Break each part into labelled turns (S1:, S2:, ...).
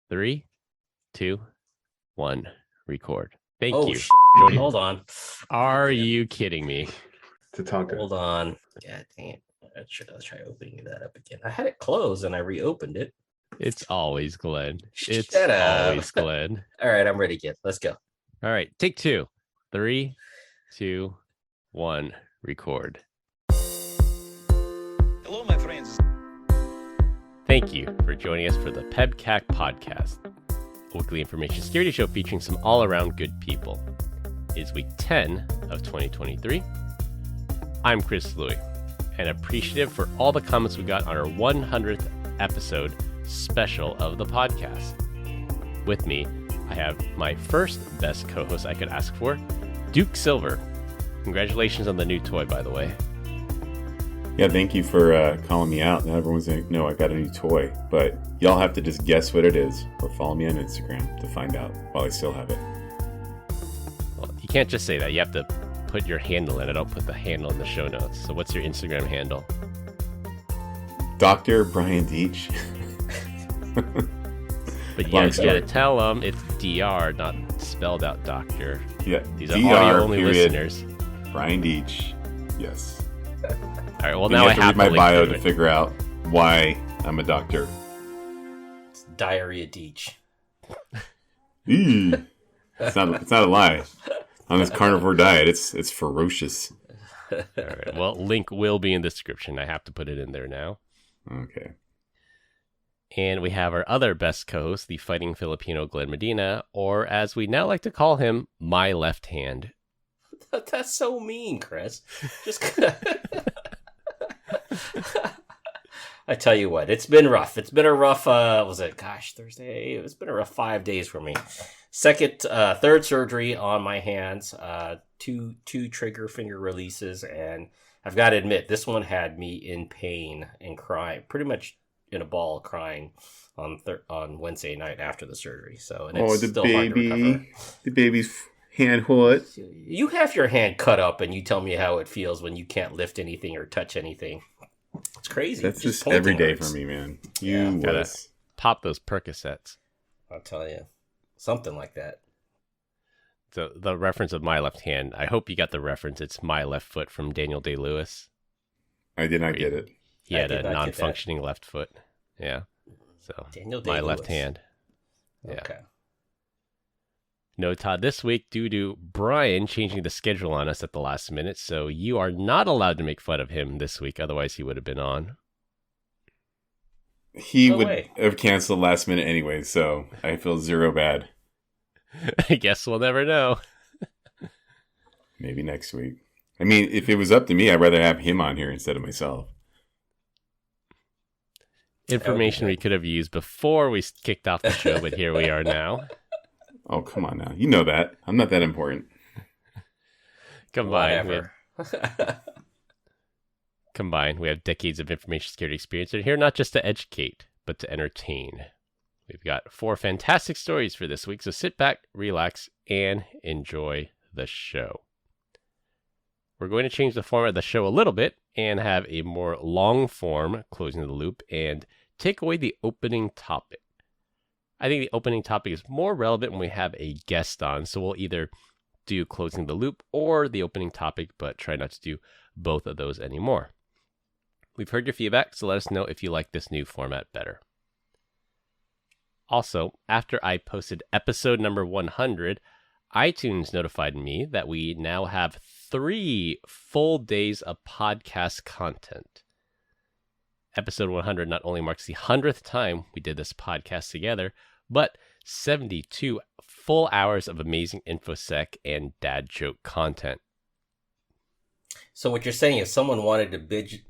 S1: 3, 2, 1, record. Thank you.
S2: Hold on.
S1: Are you kidding me?
S3: Tatanka.
S2: Hold on. God dang it. I'll try opening that up again. I had it closed and I reopened it.
S1: It's always Glenn. It's
S2: Shut up.
S1: always Glenn.
S2: All right, I'm ready again. Let's go.
S1: All right, take 2. 3, 2, 1, record.
S4: Hello, my friends.
S1: Thank you for joining us for the PEBCAK Podcast, a weekly information security show featuring some all-around good people. It is week 10 of 2023. I'm Chris Louie, and appreciative for all the comments we got on our 100th episode special of the podcast. With me, I have my first best co-host I could ask for, Duke Silver. Congratulations on the new toy, by the way.
S3: Yeah, thank you for calling me out. Now everyone's like, no, I got a new toy. But y'all have to just guess what it is or follow me on Instagram to find out while I still have it.
S1: Well, you can't just say that. You have to put your handle in it. I'll put the handle in the show notes. So what's your Instagram handle?
S3: Dr. Brian Deitch.
S1: But you gotta tell them it's DR, not spelled out doctor.
S3: Yeah,
S1: these are audio-only listeners.
S3: Brian Deitch. Yes.
S1: All right, well,
S3: and
S1: now
S3: you
S1: I
S3: have to read my bio to
S1: it.
S3: figure out why I'm a doctor.
S2: It's Diarrhea Deitch.
S3: It's not a lie. On this carnivore diet, it's ferocious.
S1: All right, well, link will be in the description. I have to put it in there now.
S3: Okay.
S1: And we have our other best co-host, the fighting Filipino Glenn Medina, or as we now like to call him, my left hand.
S2: That's so mean, Chris. Just I tell you what, it's been rough. It's been a rough, Thursday? It's been a rough 5 days for me. Third surgery on my hands, two trigger finger releases, and I've got to admit, this one had me in pain and crying, pretty much in a ball crying on Wednesday night after the surgery. So, and it's still hard to recover.
S3: The baby's hand hurt.
S2: You have your hand cut up and you tell me how it feels when you can't lift anything or touch anything. It's crazy.
S3: That's just every day for me, man.
S1: Gotta pop those Percocets.
S2: I'll tell you. Something like that.
S1: So the reference of my left hand, I hope you got the reference. It's My Left Foot from Daniel Day-Lewis.
S3: I did not get it.
S1: He had a non-functioning left foot. Yeah. So my left hand. Yeah.
S2: Okay.
S1: No, Todd, this week, due to Brian changing the schedule on us at the last minute, so you are not allowed to make fun of him this week. Otherwise, he would have been on.
S3: He would have canceled last minute anyway, so I feel zero bad.
S1: I guess we'll never know.
S3: Maybe next week. I mean, if it was up to me, I'd rather have him on here instead of myself.
S1: Information we could have used before we kicked off the show, but here we are now.
S3: Oh, come on now. You know that. I'm not that important.
S1: Combined, we have decades of information security experience. We're here not just to educate, but to entertain. We've got 4 fantastic stories for this week, so sit back, relax, and enjoy the show. We're going to change the format of the show a little bit and have a more long-form closing the loop and take away the opening topic. I think the opening topic is more relevant when we have a guest on, so we'll either do closing the loop or the opening topic, but try not to do both of those anymore. We've heard your feedback, so let us know if you like this new format better. Also, after I posted episode number 100, iTunes notified me that we now have 3 full days of podcast content. Episode 100 not only marks the 100th time we did this podcast together, but 72 full hours of amazing InfoSec and dad joke content.
S2: So what you're saying, if someone wanted to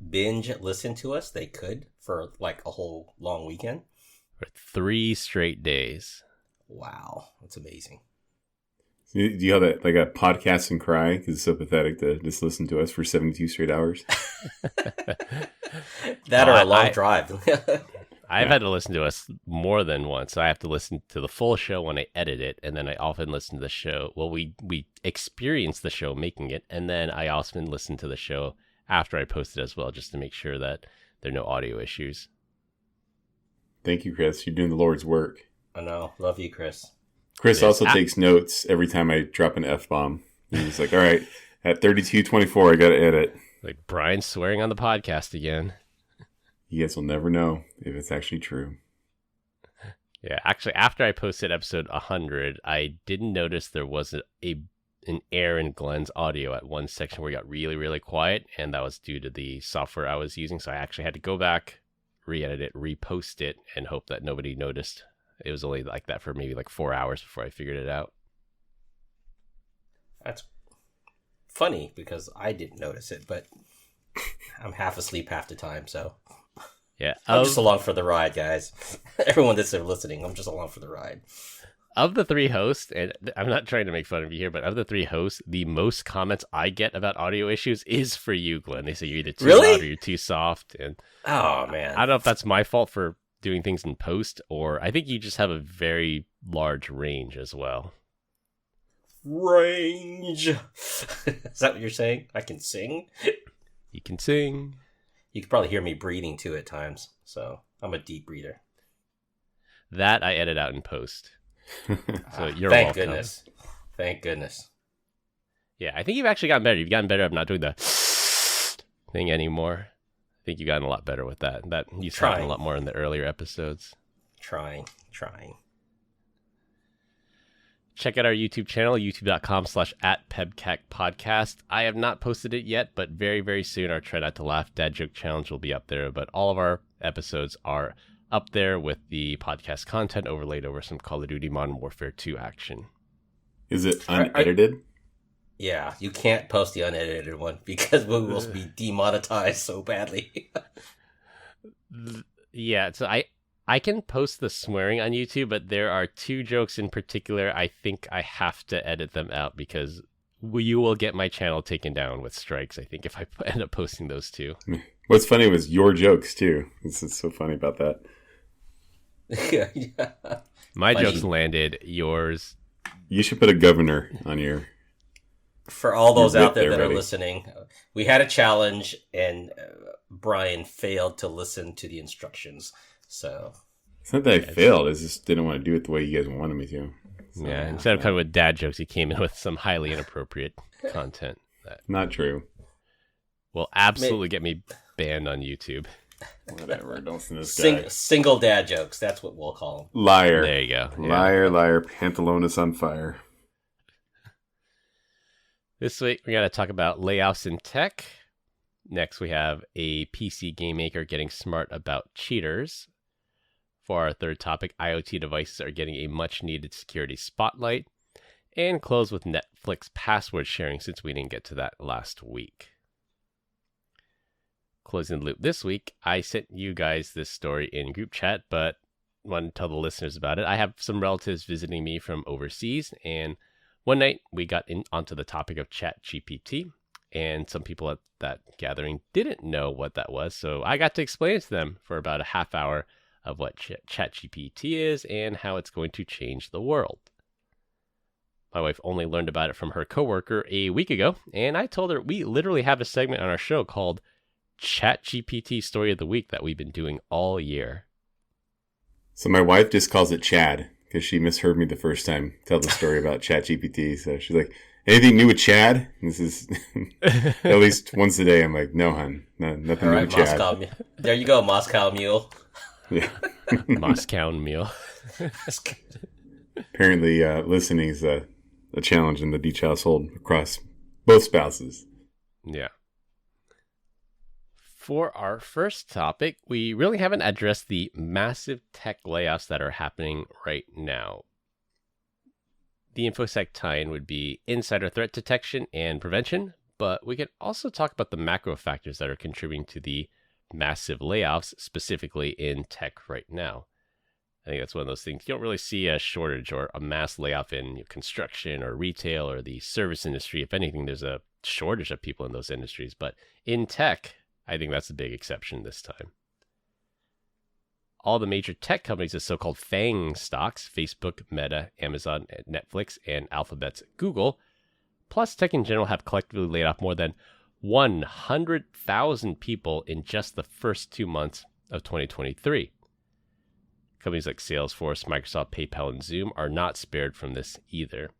S2: binge listen to us, they could for like a whole long weekend?
S1: For 3 straight days.
S2: Wow, that's amazing.
S3: Do you have that, like a podcast and cry because it's so pathetic to just listen to us for 72 straight hours?
S2: That or a long drive.
S1: I've had to listen to us more than once. I have to listen to the full show when I edit it, and then I often listen to the show. Well, we experience the show making it, and then I often listen to the show after I post it as well, just to make sure that there are no audio issues.
S3: Thank you, Chris. You're doing the Lord's work.
S2: I know. Love you, Chris.
S3: Chris also takes notes every time I drop an F-bomb. He's like, all right, at 32:24, I got to edit.
S1: Like Brian swearing on the podcast again.
S3: You guys will never know if it's actually true.
S1: Yeah, actually, after I posted episode 100, I didn't notice there was an error in Glenn's audio at one section where he got really, really quiet, and that was due to the software I was using. So I actually had to go back, re-edit it, repost it, and hope that nobody noticed. It was only like that for maybe like 4 hours before I figured it out.
S2: That's funny because I didn't notice it, but I'm half asleep half the time, so
S1: yeah,
S2: I'm just along for the ride, guys. Everyone that's listening, I'm just along for the ride.
S1: Of the three hosts, and I'm not trying to make fun of you here, but of the three hosts, the most comments I get about audio issues is for you, Glenn. They say you're either too loud or you're too soft. And
S2: oh, man.
S1: I don't know if that's my fault for doing things in post, or I think you just have a very large range as well.
S2: Range. Is that what you're saying? I can sing?
S1: You can sing.
S2: You can probably hear me breathing too at times, so I'm a deep breather.
S1: That I edit out in post. So you're
S2: Thank
S1: welcome.
S2: goodness. Thank goodness.
S1: Yeah, I think you've actually gotten better. You've gotten better at not doing the thing anymore. I think you've gotten a lot better with that. That used to happen a lot more in the earlier episodes.
S2: Trying.
S1: Check out our YouTube channel, youtube.com/@PEBCAK Podcast. I have not posted it yet, but very, very soon our Try Not to Laugh Dad Joke Challenge will be up there. But all of our episodes are up there with the podcast content overlaid over some Call of Duty Modern Warfare 2 action.
S3: Is it unedited?
S2: Yeah, you can't post the unedited one because we will be demonetized so badly.
S1: Yeah, so I can post the swearing on YouTube, but there are two jokes in particular I think I have to edit them out because you will get my channel taken down with strikes, I think, if I end up posting those two.
S3: What's funny was your jokes, too. This is so funny about that.
S2: Yeah.
S1: My jokes landed, yours.
S3: You should put a governor on your...
S2: For all those out there that are listening, we had a challenge and Brian failed to listen to the instructions. So
S3: it's not that I failed. I just didn't want to do it the way you guys wanted me to. So,
S1: yeah, instead of coming with dad jokes, he came in with some highly inappropriate content. That
S3: not true.
S1: Will absolutely get me banned on YouTube.
S3: Whatever. Don't listen to this guy.
S2: Single dad jokes. That's what we'll call them.
S3: Liar.
S1: There you go. Yeah.
S3: Liar. Pantalones on fire.
S1: This week, we're going to talk about layoffs in tech. Next, we have a PC game maker getting smart about cheaters. For our third topic, IoT devices are getting a much-needed security spotlight. And close with Netflix password sharing, since we didn't get to that last week. Closing the loop this week, I sent you guys this story in group chat, but want to tell the listeners about it. I have some relatives visiting me from overseas, and one night we got onto the topic of ChatGPT, and some people at that gathering didn't know what that was, so I got to explain it to them for about a half hour of what ChatGPT is and how it's going to change the world. My wife only learned about it from her coworker a week ago, and I told her we literally have a segment on our show called ChatGPT Story of the Week that we've been doing all year.
S3: So my wife just calls it Chad because she misheard me the first time tell the story about ChatGPT. So she's like, anything new with Chad? And this is at least once a day. I'm like, no, hon, nothing new with Chad.
S2: There you go, Moscow Mule.
S3: Yeah.
S1: Moscow Mule.
S3: Apparently, listening is a challenge in the Deach household across both spouses.
S1: Yeah. For our first topic, we really haven't addressed the massive tech layoffs that are happening right now. The InfoSec tie-in would be insider threat detection and prevention, but we could also talk about the macro factors that are contributing to the massive layoffs, specifically in tech right now. I think that's one of those things. You don't really see a shortage or a mass layoff in construction or retail or the service industry. If anything, there's a shortage of people in those industries. But in tech, I think that's a big exception this time. All the major tech companies, the so-called FANG stocks, Facebook, Meta, Amazon, Netflix, and Alphabet's Google, plus tech in general, have collectively laid off more than 100,000 people in just the first 2 months of 2023. Companies like Salesforce, Microsoft, PayPal, and Zoom are not spared from this either.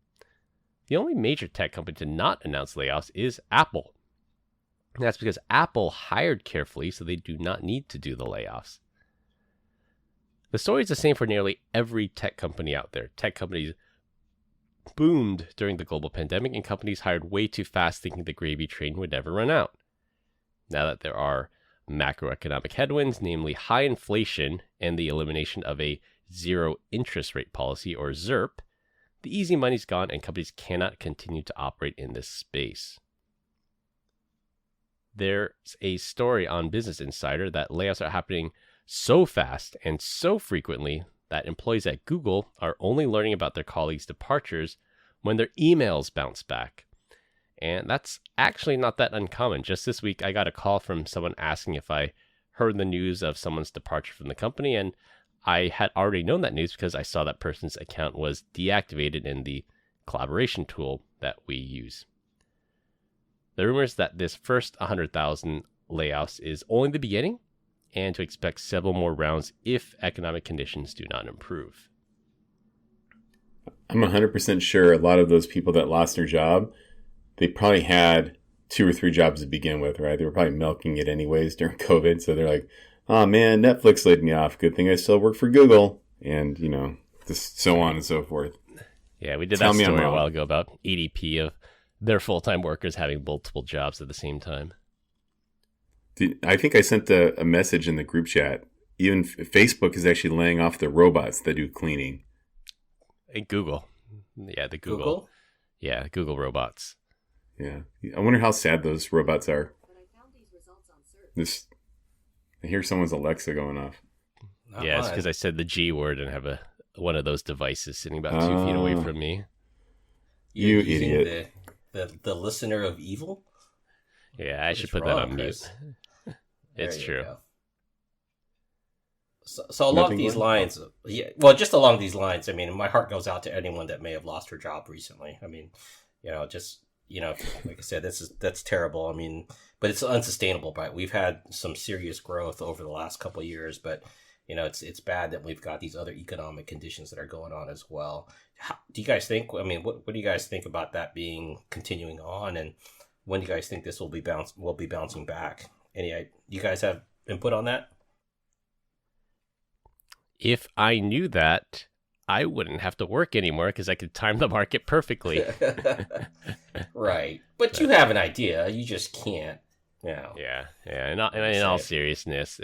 S1: The only major tech company to not announce layoffs is Apple. And that's because Apple hired carefully, so they do not need to do the layoffs. The story is the same for nearly every tech company out there. Tech companies boomed during the global pandemic, and companies hired way too fast, thinking the gravy train would never run out. Now that there are macroeconomic headwinds, namely high inflation and the elimination of a zero interest rate policy, or ZIRP, the easy money's gone and companies cannot continue to operate in this space. There's a story on Business Insider that layoffs are happening so fast and so frequently that employees at Google are only learning about their colleagues' departures when their emails bounce back. And that's actually not that uncommon. Just this week, I got a call from someone asking if I heard the news of someone's departure from the company, and I had already known that news because I saw that person's account was deactivated in the collaboration tool that we use. The rumors that this first 100,000 layoffs is only the beginning, and to expect several more rounds if economic conditions do not improve.
S3: I'm 100% sure a lot of those people that lost their job, they probably had 2 or 3 jobs to begin with, right? They were probably milking it anyways during COVID. So they're like, oh man, Netflix laid me off. Good thing I still work for Google. And, just so on and so forth.
S1: Yeah, we did that story a while ago about ADP of their full-time workers having multiple jobs at the same time.
S3: I think I sent a message in the group chat. Even Facebook is actually laying off the robots that do cleaning.
S1: And Google. Yeah, the Google. Yeah, Google robots.
S3: Yeah. I wonder how sad those robots are. I hear someone's Alexa going off.
S1: Yeah, it's because I said the G word and have one of those devices sitting about 2 feet away from me.
S3: You idiot.
S2: The listener of evil?
S1: Yeah, I should put that on mute. It's true.
S2: So along these lines, just along these lines, I mean, my heart goes out to anyone that may have lost her job recently. I mean, like I said, that's terrible. I mean, but it's unsustainable, right? We've had some serious growth over the last couple of years, but it's bad that we've got these other economic conditions that are going on as well. Do you guys think? I mean, what do you guys think about that continuing on, and when do you guys think this will be bouncing back? You guys have input on that?
S1: If I knew that, I wouldn't have to work anymore because I could time the market perfectly.
S2: Right. But you have an idea. You just can't.
S1: Yeah. In all seriousness,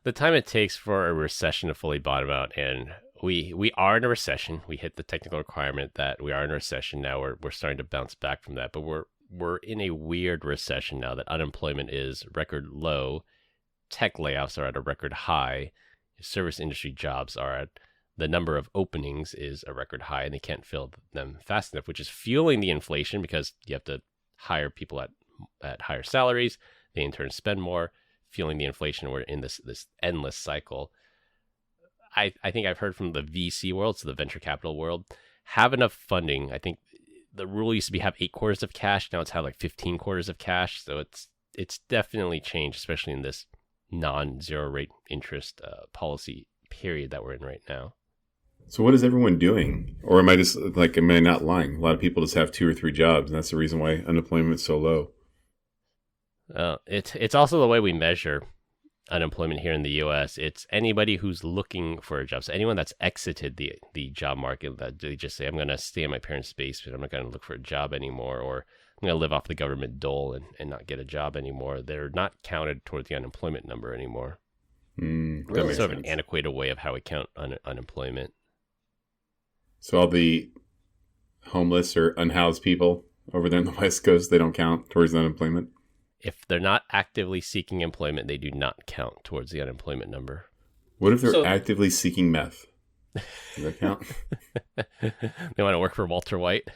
S1: the time it takes for a recession to fully bottom out, and we are in a recession. We hit the technical requirement that we are in a recession now. We're starting to bounce back from that, but we're in a weird recession now that unemployment is record low. Tech layoffs are at a record high. Service industry jobs are at the number of openings is a record high, and they can't fill them fast enough, which is fueling the inflation because you have to hire people at higher salaries. They in turn spend more, fueling the inflation. We're in this endless cycle. I think I've heard from the VC world, so the venture capital world, have enough funding. I think the rule used to be have 8 quarters of cash. Now it's had like 15 quarters of cash. So it's definitely changed, especially in this non-zero rate interest policy period that we're in right now.
S3: So what is everyone doing? Or am I not lying? A lot of people just have 2 or 3 jobs, and that's the reason why unemployment is so low.
S1: It's also the way we measure unemployment here in the U.S. It's anybody who's looking for a job. So anyone that's exited the job market, that they just say, I'm going to stay in my parents' basement. I'm not going to look for a job anymore, or I'm going to live off the government dole and not get a job anymore. They're not counted toward the unemployment number anymore.
S2: Really?
S1: It's sort of an antiquated way of how we count unemployment.
S3: So all the homeless or unhoused people over there on the West Coast, they don't count towards the unemployment?
S1: If they're not actively seeking employment, they do not count towards the unemployment number.
S3: What if they're actively seeking meth? Does that count?
S1: They want to work for Walter White?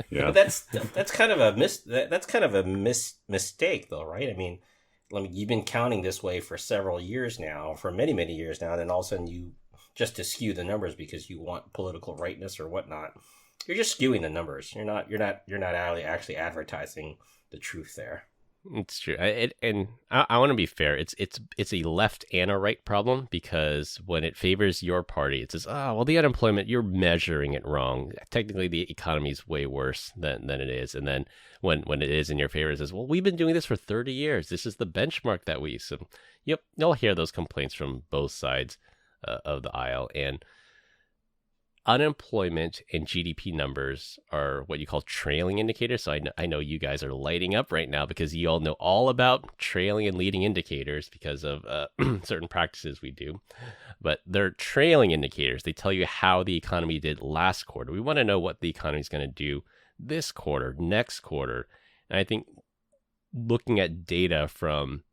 S3: Yeah.
S2: But that's kind of a mistake, though, right? I mean, you've been counting this way for several years now, for many, many years now, and then all of a sudden you just to skew the numbers because you want political rightness or whatnot. You're just skewing the numbers. You're not actually advertising the truth there.
S1: It's true. I want to be fair. It's a left and a right problem, because when it favors your party, it says, oh, well, the unemployment, you're measuring it wrong. Technically, the economy is way worse than it is. And then when it is in your favor, it says, well, we've been doing this for 30 years. This is the benchmark that we use. So, yep, you'll hear those complaints from both sides of the aisle. And unemployment and GDP numbers are what you call trailing indicators. So I know you guys are lighting up right now because you all know all about trailing and leading indicators because of certain practices we do. But they're trailing indicators. They tell you how the economy did last quarter. We want to know what the economy is going to do this quarter, next quarter. And I think looking at data from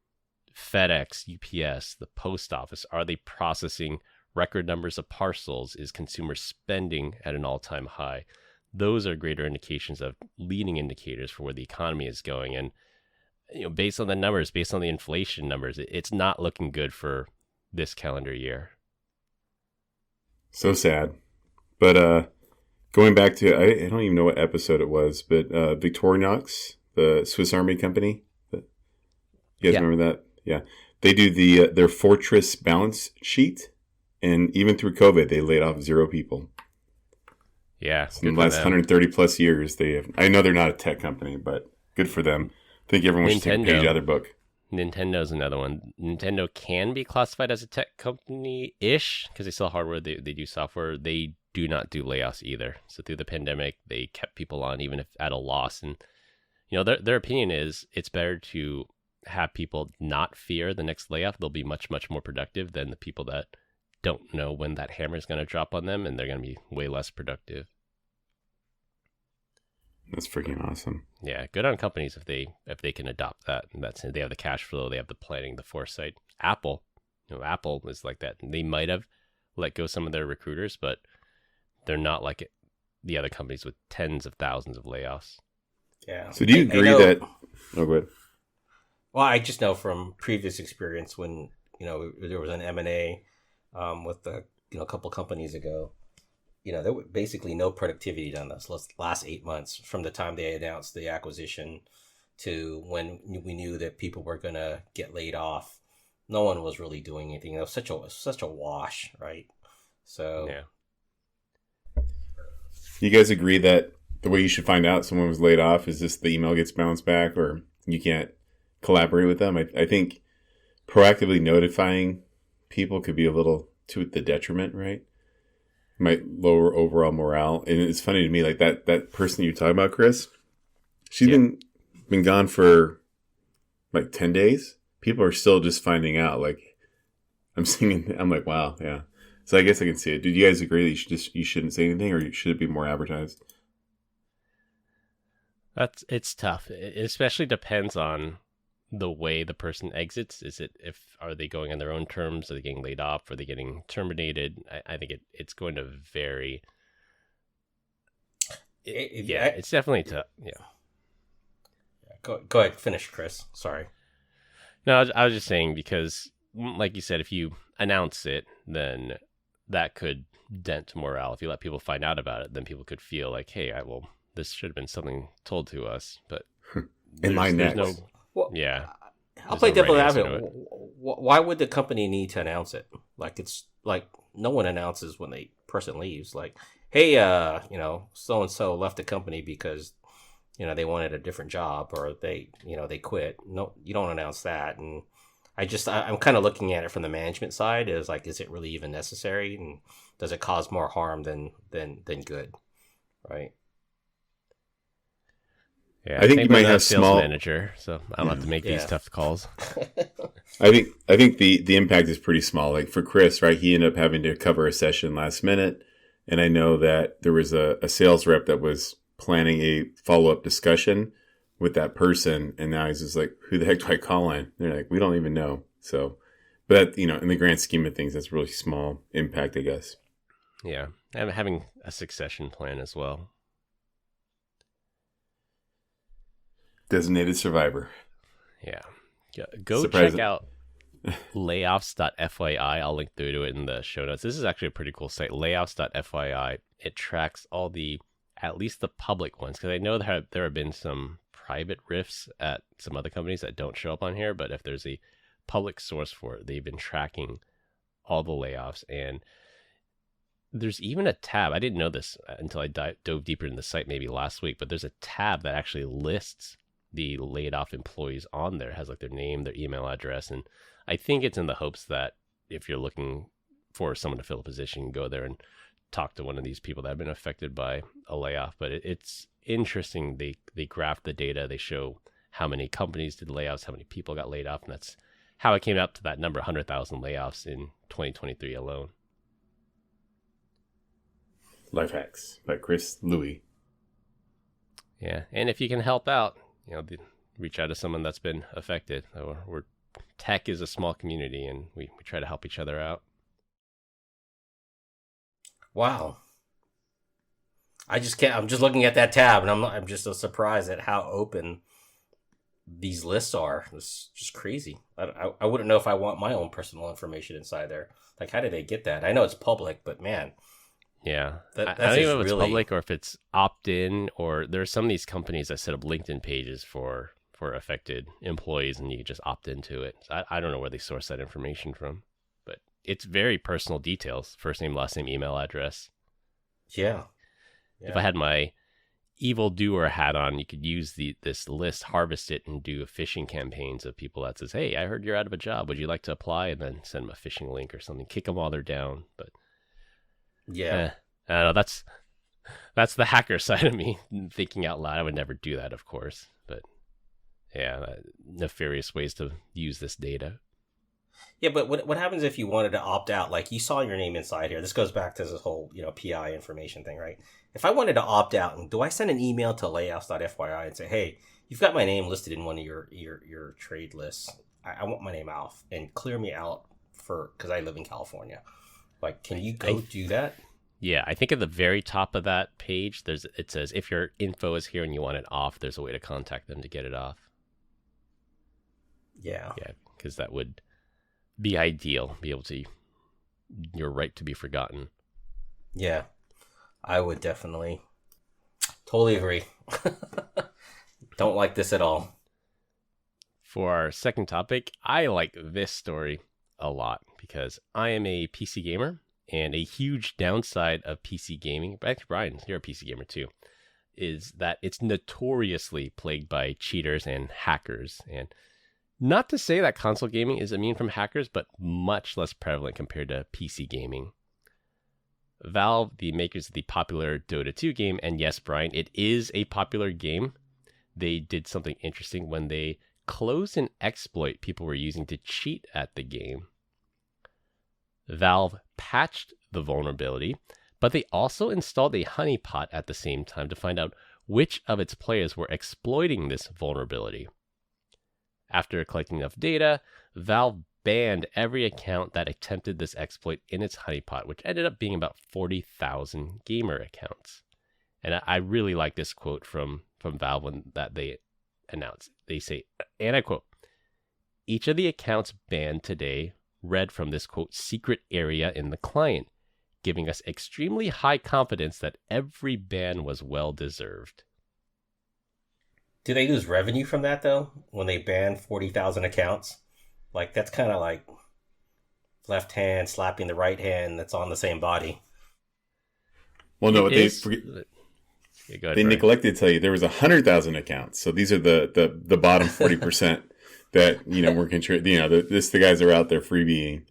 S1: FedEx, UPS, the post office, are they processing record numbers of parcels? Is consumer spending at an all-time high? Those are greater indications of leading indicators for where the economy is going. And based on the numbers, based on the inflation numbers, it's not looking good for this calendar year.
S3: So sad. But going back to, I don't even know what episode it was, but Victorinox, the Swiss Army company. You guys remember that? Yeah. They do their Fortress balance sheet. And even through COVID, they laid off 0 people.
S1: Yeah.
S3: So in the last 130 plus years, I know they're not a tech company, but good for them. I think everyone should take a page out of their book.
S1: Nintendo's another one. Nintendo can be classified as a tech company-ish because they sell hardware, they do software. They do not do layoffs either. So through the pandemic, they kept people on even if at a loss. And their opinion is it's better to have people not fear the next layoff. They'll be much, much more productive than the people that don't know when that hammer is going to drop on them, and they're going to be way less productive.
S3: That's freaking awesome.
S1: Yeah, good on companies if they can adopt that. And they have the cash flow, they have the planning, the foresight. Apple is like that. They might have let go some of their recruiters, but they're not like the other companies with tens of thousands of layoffs.
S2: Yeah.
S3: So do you agree that? Oh, go ahead.
S2: Well, I just know from previous experience when there was an M&A. With a couple companies ago, there was basically no productivity done this last 8 months from the time they announced the acquisition to when we knew that people were going to get laid off. No one was really doing anything. It was such a wash, right? So,
S3: yeah. You guys agree that the way you should find out someone was laid off is just the email gets bounced back, or you can't collaborate with them? I think proactively notifying people could be a little to the detriment, right? Might lower overall morale. And it's funny to me, like that person you're talking about, Chris, she's been gone for like 10 days. People are still just finding out. Like I'm like, wow, yeah. So I guess I can see it. Did you guys agree that you shouldn't say anything, or should it be more advertised?
S1: It's tough. It especially depends on the way the person exits. Are they going on their own terms? Are they getting laid off? Are they getting terminated? I think it's going to vary. It's definitely tough. Yeah.
S2: Go ahead, finish, Chris. Sorry.
S1: No, I was just saying because, like you said, if you announce it, then that could dent morale. If you let people find out about it, then people could feel like, hey, this should have been something told to us. But
S3: in my next.
S2: Well,
S1: yeah.
S2: I'll play devil's advocate. Why would the company need to announce it? Like, it's like no one announces when the person leaves. Like, hey, so and so left the company because they wanted a different job, or they quit. No, you don't announce that. And I'm kind of looking at it from the management side. Is it really even necessary? And does it cause more harm than good? Right.
S1: Yeah,
S3: I think you might have small
S1: manager, so I don't have to make these tough calls.
S3: I think the impact is pretty small. Like for Chris, right? He ended up having to cover a session last minute, and I know that there was a sales rep that was planning a follow-up discussion with that person, and now he's just like, "Who the heck do I call on?" They're like, "We don't even know." So, but in the grand scheme of things, that's really small impact, I guess.
S1: Yeah, and having a succession plan as well.
S3: Designated survivor.
S1: Yeah. Go check out layoffs.fyi. I'll link through to it in the show notes. This is actually a pretty cool site, layoffs.fyi. It tracks all at least the public ones, because I know there have been some private rifts at some other companies that don't show up on here, but if there's a public source for it, they've been tracking all the layoffs. And there's even a tab. I didn't know this until I dove deeper into the site maybe last week, but there's a tab that actually lists the laid off employees on there. It has like their name, their email address. And I think it's in the hopes that if you're looking for someone to fill a position, you can go there and talk to one of these people that have been affected by a layoff. But it's interesting. They graph the data. They show how many companies did layoffs, how many people got laid off. And that's how it came up to that number, 100,000 layoffs in 2023 alone.
S3: Life Hacks by Chris Louie.
S1: Yeah, and if you can help out, reach out to someone that's been affected. Tech is a small community, and we try to help each other out.
S2: Wow. I just can't. I'm just looking at that tab, and I'm just so surprised at how open these lists are. It's just crazy. I wouldn't know if I want my own personal information inside there. Like, how did they get that? I know it's public, but man.
S1: Yeah.
S2: That's
S1: I don't even know if it's
S2: really
S1: public or if it's opt-in, or there are some of these companies that set up LinkedIn pages for affected employees, and you can just opt into it. So I don't know where they source that information from, but it's very personal details. First name, last name, email address.
S2: Yeah.
S1: If I had my evildoer hat on, you could use this list, harvest it, and do phishing campaigns of people that says, hey, I heard you're out of a job. Would you like to apply? And then send them a phishing link or something. Kick them while they're down. But
S2: yeah,
S1: I don't know. That's the hacker side of me thinking out loud. I would never do that, of course. But yeah, nefarious ways to use this data.
S2: Yeah, but what happens if you wanted to opt out? Like, you saw your name inside here. This goes back to this whole, PI information thing, right? If I wanted to opt out, and do I send an email to layoffs.fyi and say, hey, you've got my name listed in one of your trade lists. I want my name out and clear me out because I live in California. Like, can you go do that?
S1: Yeah, I think at the very top of that page, it says, if your info is here and you want it off, there's a way to contact them to get it off.
S2: Yeah.
S1: Yeah, because that would be ideal. Be able to, your right to be forgotten.
S2: Yeah, I would definitely. Totally agree. Don't like this at all.
S1: For our second topic, I like this story a lot because I am a PC gamer, and a huge downside of PC gaming, actually, Brian, you're a PC gamer too, is that it's notoriously plagued by cheaters and hackers. And not to say that console gaming is immune from hackers, but much less prevalent compared to PC gaming. Valve, the makers of the popular Dota 2 game, and yes, Brian, it is a popular game, they did something interesting when they closed an exploit people were using to cheat at the game. Valve patched the vulnerability, but they also installed a honeypot at the same time to find out which of its players were exploiting this vulnerability. After collecting enough data, Valve banned every account that attempted this exploit in its honeypot, which ended up being about 40,000 gamer accounts. And I really like this quote from Valve when that they announced. They say, and I quote, "Each of the accounts banned today read from this, quote, secret area in the client, giving us extremely high confidence that every ban was well deserved."
S2: Do they lose revenue from that, though, when they ban 40,000 accounts? Like, that's kind of like left hand slapping the right hand that's on the same body.
S3: Well, no, they
S1: Brian.
S3: neglected to tell you there was 100,000 accounts. So these are the bottom 40% that, were contributing. The guys are out there freebieing.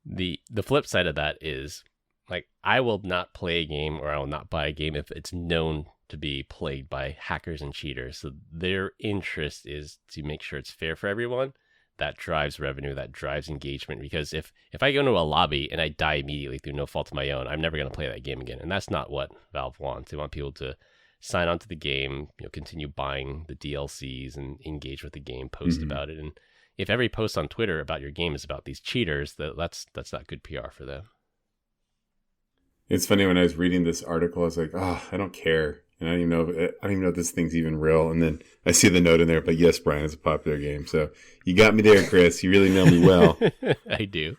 S1: The flip side of that is, like, I will not play a game or I will not buy a game if it's known to be plagued by hackers and cheaters. So their interest is to make sure it's fair for everyone. That drives revenue, that drives engagement. Because if I go into a lobby and I die immediately through no fault of my own, I'm never going to play that game again. And that's not what Valve wants. They want people to sign on to the game, continue buying the DLCs and engage with the game, post about it. And if every post on Twitter about your game is about these cheaters, that's not good PR for them.
S3: It's funny, when I was reading this article, I was like, I don't care. And I don't even know if this thing's even real. And then I see the note in there, but yes, Brian, it's a popular game. So you got me there, Chris. You really know me well.
S1: I do.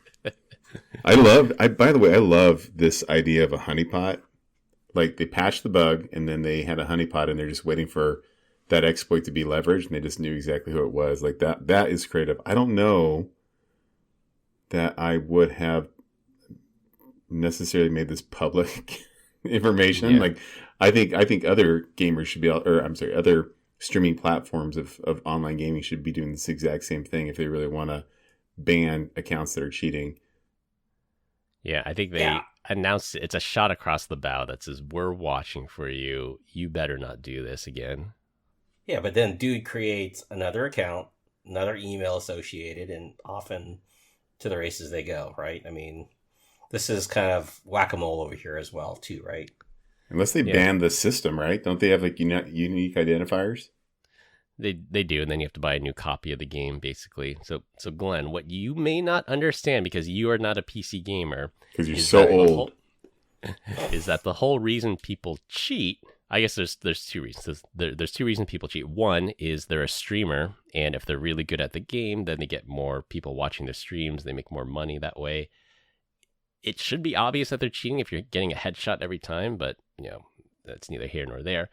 S3: By the way, I love this idea of a honeypot. like they patched the bug and then they had a honeypot and they're just waiting for that exploit to be leveraged and they just knew exactly who it was. Like that is creative. I don't know that I would have necessarily made this public information.
S1: Yeah.
S3: Like I think other gamers should be, other streaming platforms of online gaming should be doing this exact same thing if they really want to ban accounts that are cheating.
S1: Yeah, I think they announced it's a shot across the bow that says, we're watching for you. You better not do this again.
S2: Yeah, but then dude creates another account, another email associated, and often to the races they go, right? I mean, this is kind of whack-a-mole over here as well, too, right?
S3: Unless they ban the system, right? Don't they have like unique identifiers?
S1: They do, and then you have to buy a new copy of the game, basically. So Glenn, what you may not understand because you are not a PC gamer,
S3: because you're so old,
S1: is that the whole reason people cheat. I guess there's two reasons. There's two reasons people cheat. One is they're a streamer, and if they're really good at the game, then they get more people watching their streams. They make more money that way. It should be obvious that they're cheating if you're getting a headshot every time, but that's neither here nor there.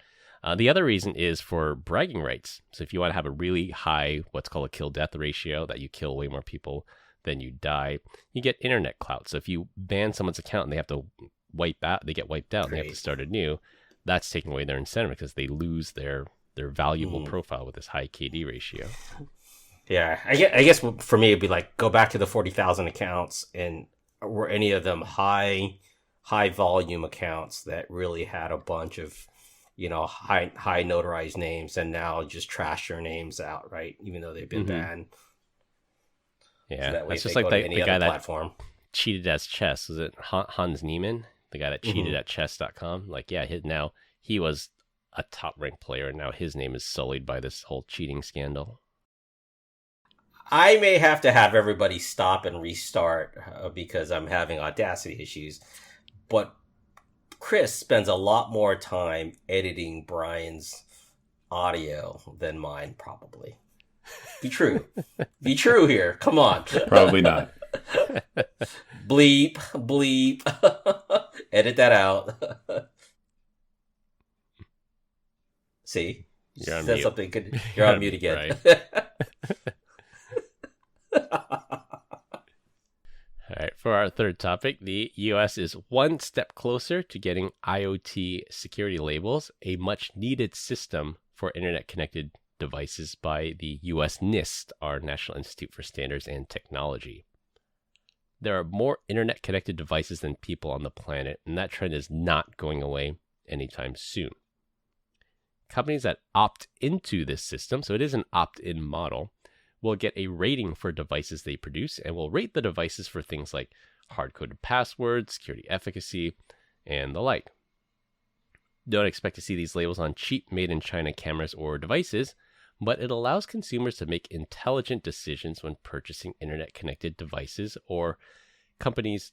S1: The other reason is for bragging rights. So if you want to have a really high, what's called a kill-death ratio, that you kill way more people than you die, you get internet clout. So if you ban someone's account and they have to they get wiped out and they have to start anew, that's taking away their incentive because they lose their valuable profile with this high KD ratio.
S2: Yeah, I guess for me, it'd be like, go back to the 40,000 accounts, and were any of them high volume accounts that really had a bunch of high notarized names, and now just trash their names out, right? Even though they've been banned.
S1: Yeah,
S2: so that way
S1: it's just
S2: they
S1: like
S2: go to
S1: the guy
S2: platform.
S1: that cheated at chess. Was it Hans Niemann? The guy that cheated at chess.com? Like, yeah, now he was a top-ranked player, and now his name is sullied by this whole cheating scandal.
S2: I may have to have everybody stop and restart because I'm having Audacity issues, but Chris spends a lot more time editing Brian's audio than mine, probably. Be true. Be true here. Come on.
S3: Probably not.
S2: Bleep. Edit that out. See?
S1: You're on
S2: Said
S1: mute.
S2: something good. You're on mute again.
S1: All right, for our third topic, the U.S. is one step closer to getting IoT security labels, a much-needed system for internet-connected devices by the U.S. NIST, our National Institute for Standards and Technology. There are more internet-connected devices than people on the planet, and that trend is not going away anytime soon. Companies that opt into this system, so it is an opt-in model, will get a rating for devices they produce and will rate the devices for things like hard-coded passwords, security efficacy, and the like. Don't expect to see these labels on cheap made-in-China cameras or devices, but it allows consumers to make intelligent decisions when purchasing internet-connected devices, or companies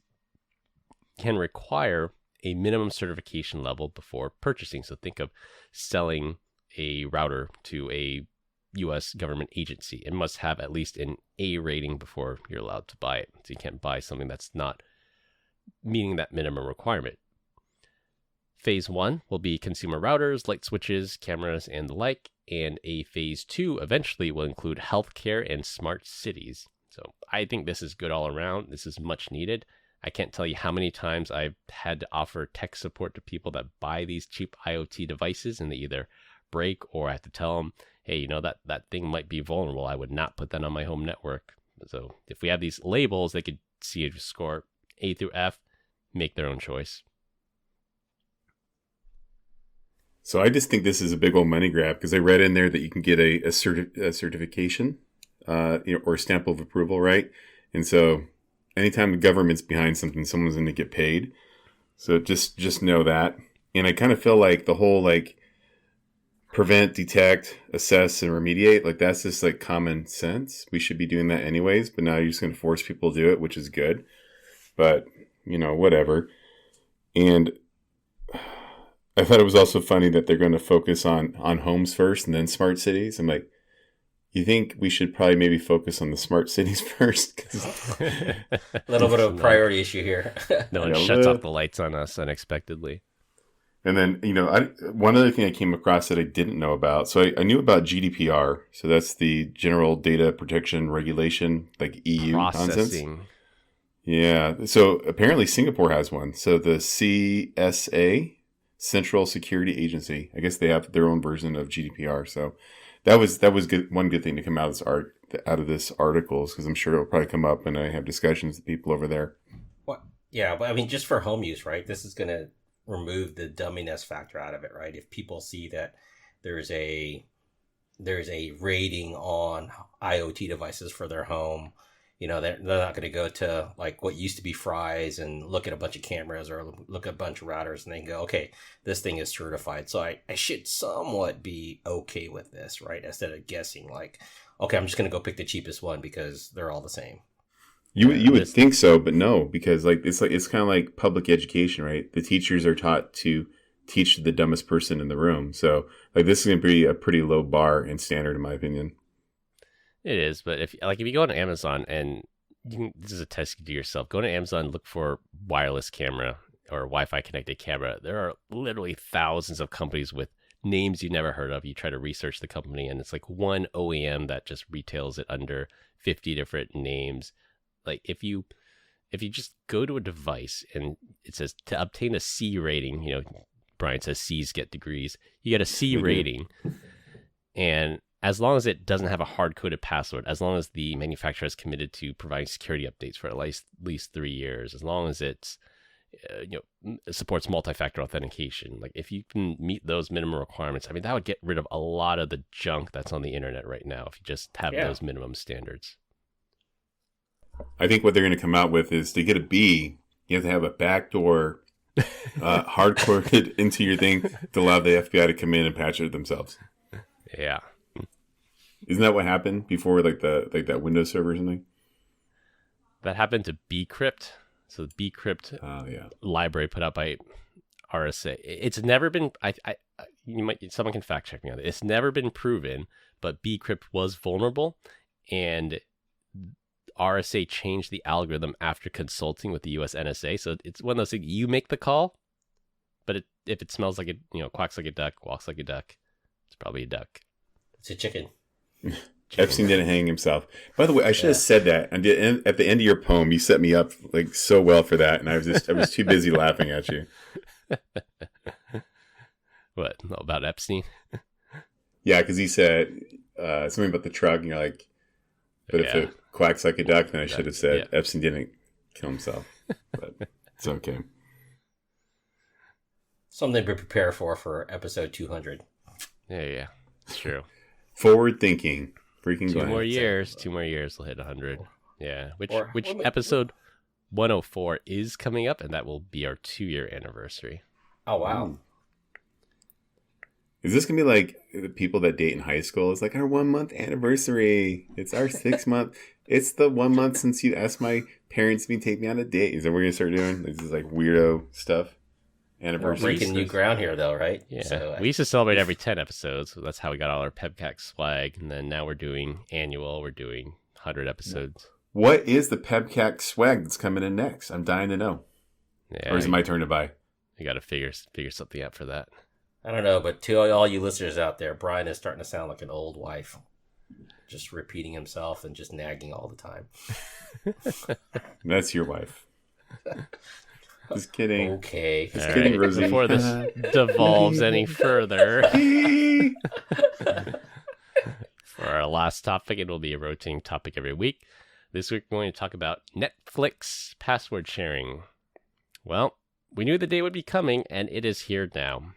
S1: can require a minimum certification level before purchasing. So think of selling a router to a U.S. government agency. It must have at least an A rating before you're allowed to buy it. So you can't buy something that's not meeting that minimum requirement. Phase 1 will be consumer routers, light switches, cameras, and the like. And a phase 2 eventually will include healthcare and smart cities. So I think this is good all around. This is much needed. I can't tell you how many times I've had to offer tech support to people that buy these cheap IoT devices and they either break, or I have to tell them, hey, that thing might be vulnerable. I would not put that on my home network. So if we have these labels, they could see a score A through F, make their own choice.
S3: So I just think this is a big old money grab because I read in there that you can get a certification, or a stamp of approval, right? And so anytime the government's behind something, someone's going to get paid. So just know that. And I kind of feel like the whole prevent, detect, assess, and remediate, that's just common sense. We should be doing that anyways, but now you're just going to force people to do it, which is good. But, whatever. And I thought it was also funny that they're going to focus on homes first and then smart cities. I'm like, you think we should probably maybe focus on the smart cities first?
S2: A little bit of a priority issue here.
S1: No one shuts off the lights on us unexpectedly.
S3: And then, one other thing I came across that I didn't know about. So I knew about GDPR. So that's the General Data Protection Regulation, like EU nonsense.
S1: Processing.
S3: Yeah. So apparently Singapore has one. So the CSA, Central Security Agency, I guess they have their own version of GDPR. So that was good. One good thing to come out of this article, because I'm sure it'll probably come up, and I have discussions with people over there.
S2: What? Yeah, but I mean, just for home use, right? This is going to remove the dumminess factor out of it, right? If people see that there's a rating on IoT devices for their home, they're not going to go to like what used to be Fry's and look at a bunch of cameras or look at a bunch of routers and then go, okay, this thing is certified. So I should somewhat be okay with this, right? Instead of guessing like, okay, I'm just going to go pick the cheapest one because they're all the same.
S3: You would think so, but no, because it's kind of like public education, right? The teachers are taught to teach the dumbest person in the room. So like this is going to be a pretty low bar and standard, in my opinion.
S1: It is, but if you go on Amazon and this is a test you do yourself, go to Amazon, look for wireless camera or Wi-Fi connected camera. There are literally thousands of companies with names you never heard of. You try to research the company, and it's like one OEM that just retails it under 50 different names. Like if you just go to a device and it says to obtain a C rating, Brian says C's get degrees. You get a C rating, and as long as it doesn't have a hard-coded password, as long as the manufacturer is committed to providing security updates for at least 3 years, as long as it's supports multi-factor authentication, like if you can meet those minimum requirements, I mean that would get rid of a lot of the junk that's on the internet right now if you just have those minimum standards.
S3: I think what they're going to come out with is to get a B, you have to have a backdoor hard-coded into your thing to allow the FBI to come in and patch it themselves.
S1: Yeah.
S3: Isn't that what happened before, like that Windows server or something?
S1: That happened to bcrypt. So the bcrypt library put out by RSA. It's never been. Someone can fact check me on it. It's never been proven, but bcrypt was vulnerable, and RSA changed the algorithm after consulting with the US NSA. So it's one of those things, you make the call, but if it smells like quacks like a duck, walks like a duck, it's probably a duck.
S2: It's a chicken.
S3: Epstein didn't hang himself. By the way, I should have said that. And at the end of your poem, you set me up like so well for that, and I was too busy laughing at you.
S1: What about Epstein?
S3: Yeah, because he said something about the truck, and you're like, but if it quacks like a duck, then I should have said Epstein didn't kill himself. But it's okay.
S2: Something to prepare for episode 200.
S1: Yeah, it's true.
S3: Forward thinking. Freaking
S1: Two more years we'll hit 100. Yeah. Which episode 104 is coming up, and that will be our 2-year anniversary.
S2: Oh, wow.
S3: Ooh. Is this going to be like the people that date in high school? It's like our 1 month anniversary. It's our 6 month. It's the 1 month since you asked my parents to take me on a date. Is that what we're going to start doing? This is like weirdo stuff. Anniversary.
S2: We're breaking new ground here, though, right?
S1: Yeah. So, we used to celebrate every 10 episodes. So that's how we got all our PEBCAK swag. And then now we're doing annual. We're doing 100 episodes.
S3: What is the PEBCAK swag that's coming in next? I'm dying to know.
S1: Yeah,
S3: or is it my turn to buy?
S1: You got to figure something out for that.
S2: I don't know, but to all you listeners out there, Brian is starting to sound like an old wife. Just repeating himself and just nagging all the time.
S3: That's your wife. Just kidding.
S2: Okay.
S3: Just kidding,
S1: right.
S3: Rosie.
S1: Before this devolves any further, for our last topic, it will be a rotating topic every week. This week, we're going to talk about Netflix password sharing. Well, we knew the day would be coming, and it is here now.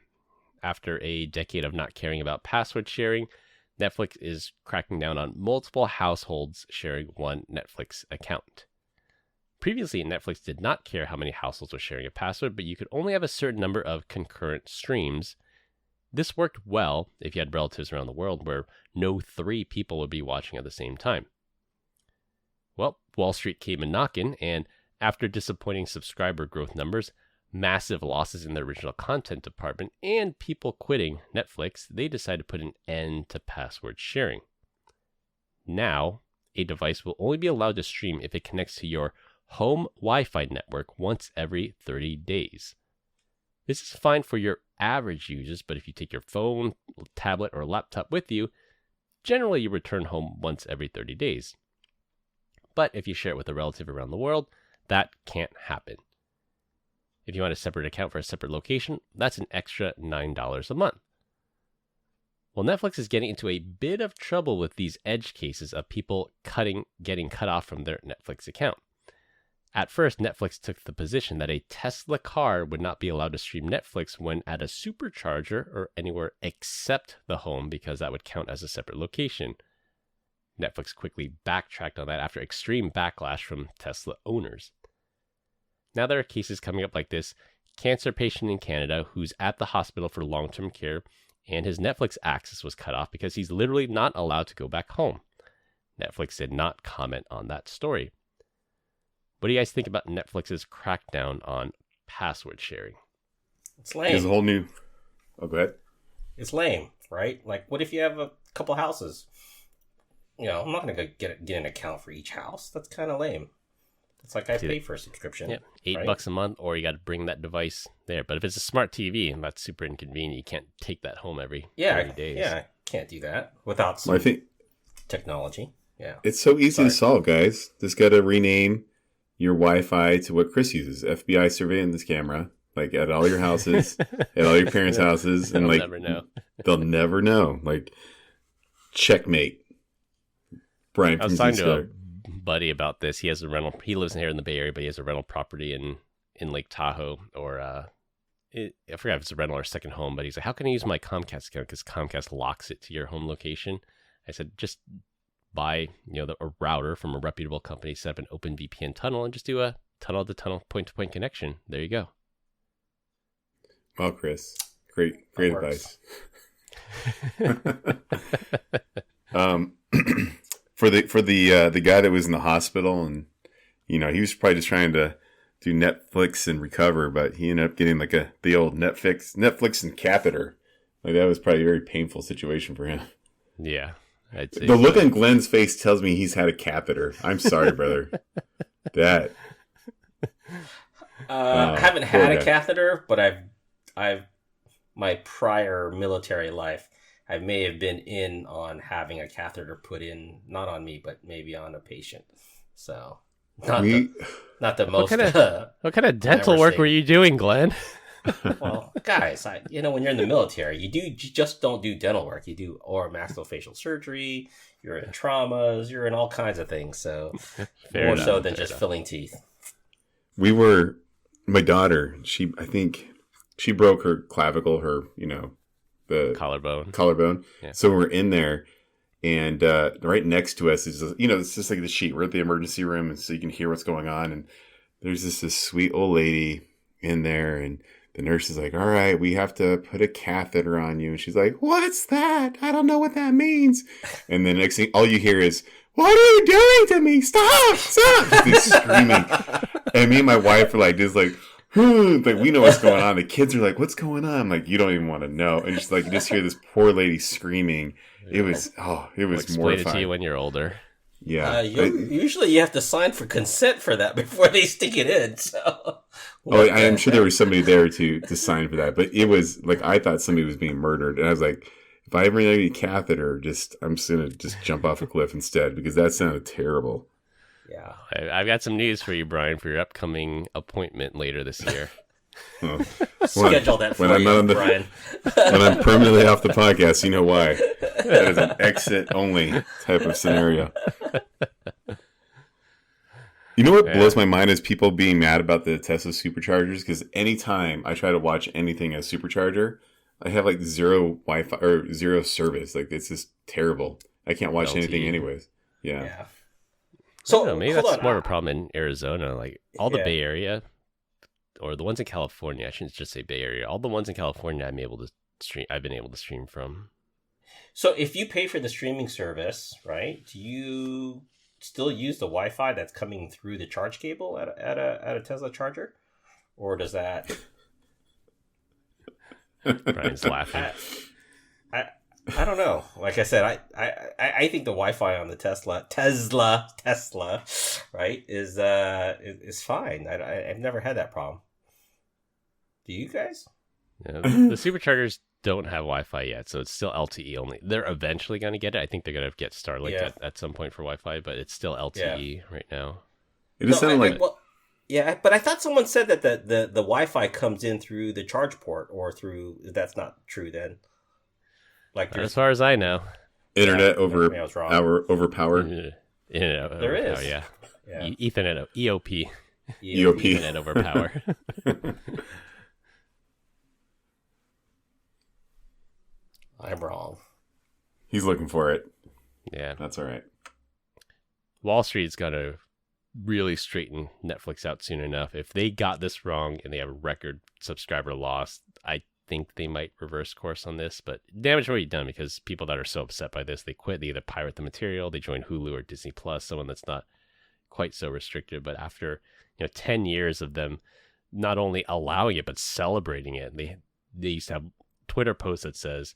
S1: After a decade of not caring about password sharing, Netflix is cracking down on multiple households sharing one Netflix account. Previously, Netflix did not care how many households were sharing a password, but you could only have a certain number of concurrent streams. This worked well if you had relatives around the world where no 3 people would be watching at the same time. Well, Wall Street came in knocking, and after disappointing subscriber growth numbers, massive losses in the original content department, and people quitting Netflix, they decided to put an end to password sharing. Now, a device will only be allowed to stream if it connects to your home Wi-Fi network once every 30 days. This is fine for your average uses, but if you take your phone, tablet, or laptop with you, generally you return home once every 30 days. But if you share it with a relative around the world, that can't happen. If you want a separate account for a separate location, that's an extra $9 a month. Well, Netflix is getting into a bit of trouble with these edge cases of people getting cut off from their Netflix account. At first, Netflix took the position that a Tesla car would not be allowed to stream Netflix when at a supercharger or anywhere except the home, because that would count as a separate location. Netflix quickly backtracked on that after extreme backlash from Tesla owners. Now there are cases coming up like this. Cancer patient in Canada who's at the hospital for long-term care, and his Netflix access was cut off because he's literally not allowed to go back home. Netflix did not comment on that story. What do you guys think about Netflix's crackdown on password sharing?
S2: It's lame.
S3: There's a whole new... Oh, go ahead.
S2: It's lame, right? Like, what if you have a couple houses? You know, I'm not going to go get an account for each house. That's kind of lame. It's like I pay for a subscription.
S1: Yeah, $8 a month, or you got to bring that device there. But if it's a smart TV, and that's super inconvenient, you can't take that home every 30 days.
S2: Yeah, I can't do that without some technology. Yeah,
S3: it's so easy to solve, guys. Just got to rename your Wi-Fi to what Chris uses: FBI surveillance camera, like at all your houses, at all your parents' houses, and
S1: they'll
S3: like
S1: never know.
S3: They'll never know. Like, checkmate. Brian,
S1: I was talking to a buddy about this. He has a rental. He lives here in the Bay Area, but he has a rental property in Lake Tahoe, or I forgot if it's a rental or a second home. But he's like, "How can I use my Comcast account? Because Comcast locks it to your home location." I said, "Just buy a router from a reputable company, set up an open VPN tunnel, and just do a tunnel-to-tunnel, point-to-point connection. There you go."
S3: Well, Chris, great advice. For the guy that was in the hospital, and he was probably just trying to do Netflix and recover, but he ended up getting like the old Netflix and catheter. Like, that was probably a very painful situation for him.
S1: Yeah, I'd say
S3: the look on Glenn's face tells me he's had a catheter. I'm sorry, brother. That.
S2: I haven't had a catheter, but I've my prior military life, I may have been in on having a catheter put in, not on me, but maybe on a patient. So not the most.
S1: What kind of dental work were you doing, Glenn?
S2: Well, guys, when you're in the military, you just don't do dental work. You do maxillofacial surgery. You're in traumas. You're in all kinds of things. So more so than just filling teeth.
S3: My daughter, I think she broke her clavicle, the collarbone. Yeah. So we're in there, and right next to us is it's just like the sheet. We're at the emergency room, and so you can hear what's going on. And there's this sweet old lady in there, and the nurse is like, "All right, we have to put a catheter on you." And she's like, "What's that? I don't know what that means." And then next thing, all you hear is, "What are you doing to me? Stop! Stop!" Just screaming. And me and my wife are like, just like, like, we know what's going on. The kids are like, "What's going on?" I'm like, "You don't even want to know." And just like, you just hear this poor lady screaming. It was mortifying.
S1: Explain it to you when you're older.
S3: Yeah.
S2: Usually you have to sign for consent for that before they stick it in. So.
S3: I am sure there was somebody there to sign for that. But it was like, I thought somebody was being murdered. And I was like, if I ever need a catheter, I'm just going to just jump off a cliff instead, because that sounded terrible.
S2: Yeah.
S1: I've got some news for you, Brian, for your upcoming appointment later this year.
S2: Schedule that for Brian.
S3: When I'm permanently off the podcast, you know why. That is an exit only type of scenario. You know what blows my mind is people being mad about the Tesla superchargers, because anytime I try to watch anything as supercharger, I have like zero Wi-Fi or zero service. Like, it's just terrible. I can't watch anything anyways. Yeah.
S1: So maybe that's more of a problem in Arizona. Like, all the Bay Area, or the ones in California, I shouldn't just say Bay Area. All the ones in California I've been able to stream from.
S2: So if you pay for the streaming service, right, do you still use the Wi-Fi that's coming through the charge cable at a Tesla charger? Or does that...
S1: Brian's laughing.
S2: I don't know. Like I said, I think the Wi-Fi on the Tesla, right, is fine. I've never had that problem. Do you guys?
S1: Yeah, the superchargers don't have Wi-Fi yet, so it's still LTE only. They're eventually going to get it. I think they're going to get Starlink at some point for Wi-Fi, but it's still LTE right now.
S3: It just sounded like...
S2: but I thought someone said that the Wi-Fi comes in through the charge port or through... That's not true then. Like
S1: as far as I know.
S3: Internet over power.
S1: Internet
S2: there
S1: over
S2: is.
S1: Power, yeah. Ethernet, EOP.
S3: EOP.
S1: Ethernet over power.
S2: I'm wrong.
S3: He's looking for it.
S1: Yeah.
S3: That's all right.
S1: Wall Street's got to really straighten Netflix out soon enough. If they got this wrong and they have a record subscriber loss, I think they might reverse course on this. But damage already done because people that are so upset by this, they quit. They either pirate the material, they join Hulu or Disney Plus, someone that's not quite so restricted. But after 10 years of them not only allowing it but celebrating it, they used to have Twitter posts that says,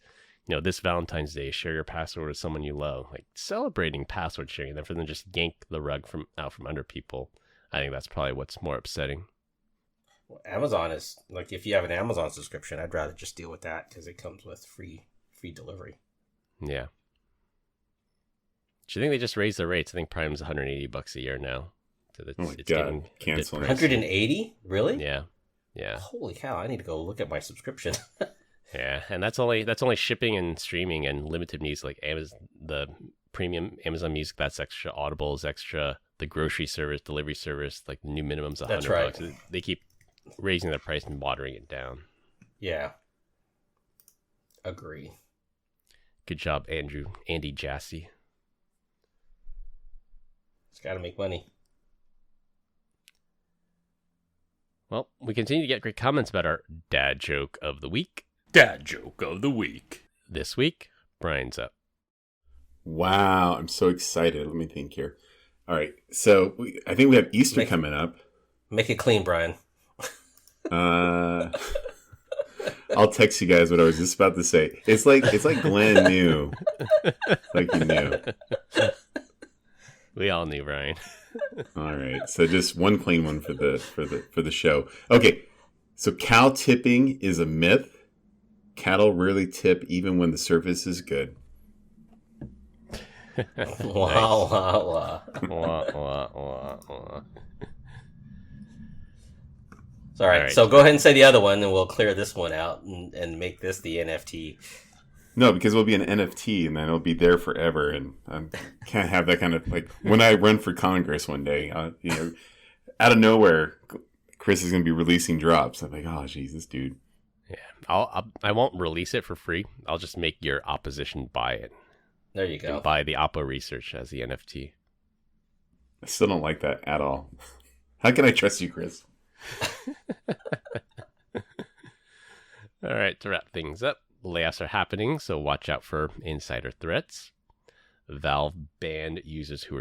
S1: this Valentine's Day, share your password with someone you love. Like celebrating password sharing, then for them to just yank the rug out from under people. I think that's probably what's more upsetting.
S2: Well, Amazon is like, if you have an Amazon subscription, I'd rather just deal with that because it comes with free delivery.
S1: Yeah. Do you think they just raised the rates? I think Prime's $180 a year now. So
S3: it's God, cancel
S2: 180? Really?
S1: Yeah. Yeah.
S2: Holy cow! I need to go look at my subscription.
S1: Yeah, and that's only shipping and streaming and limited music, like the premium Amazon Music. That's extra. Audible is extra. The grocery service, delivery service, like the new minimum's $100.
S2: That's right.
S1: They keep raising the price and watering it down.
S2: Yeah. Agree.
S1: Good job, Andy Jassy.
S2: It's got to make money.
S1: Well, we continue to get great comments about our dad joke of the week.
S4: Dad joke of the week.
S1: This week, Brian's up.
S3: Wow, I'm so excited. Let me think here. All right, so I think we have Easter coming up.
S2: Make it clean, Brian.
S3: I'll text you guys what I was just about to say. It's like Glenn knew, like he knew.
S1: We all knew, Brian.
S3: All right, so just one clean one for the show. Okay, so cow tipping is a myth. Cattle rarely tip even when the service is good.
S2: Wow. It's all right. So go ahead and say the other one, and we'll clear this one out and make this the NFT.
S3: No, because it'll be an NFT, and then it'll be there forever, and I can't have that kind of, like, when I run for Congress one day, out of nowhere, Chris is going to be releasing drops. I'm like, oh, geez, this dude.
S1: Yeah, I won't release it for free. I'll just make your opposition buy it.
S2: There you go.
S1: And buy the Oppo research as the NFT.
S3: I still don't like that at all. How can I trust you, Chris?
S1: All right, to wrap things up, layoffs are happening, so watch out for insider threats. Valve banned users who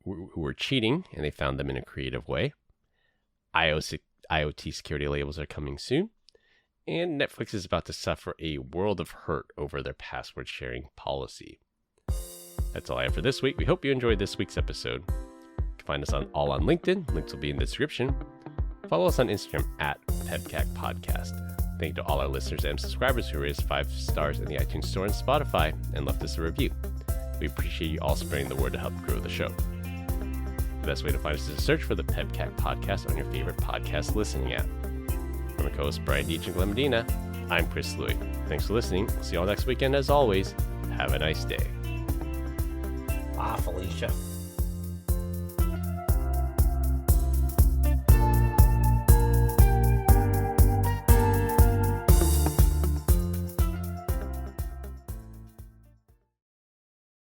S1: were cheating, and they found them in a creative way. IoT security labels are coming soon. And Netflix is about to suffer a world of hurt over their password sharing policy. That's all I have for this week. We hope you enjoyed this week's episode. You can find us all on LinkedIn. Links will be in the description. Follow us on Instagram at PEBCAK Podcast. Thank you to all our listeners and subscribers who raised 5 stars in the iTunes Store and Spotify and left us a review. We appreciate you all spreading the word to help grow the show. The best way to find us is to search for the PEBCAK Podcast on your favorite podcast listening app. From our co-hosts Brian Deitch and Glenn Medina, I'm Chris Louie. Thanks for listening. We'll see you all next weekend. As always, have a nice day.
S2: Bye, Felicia.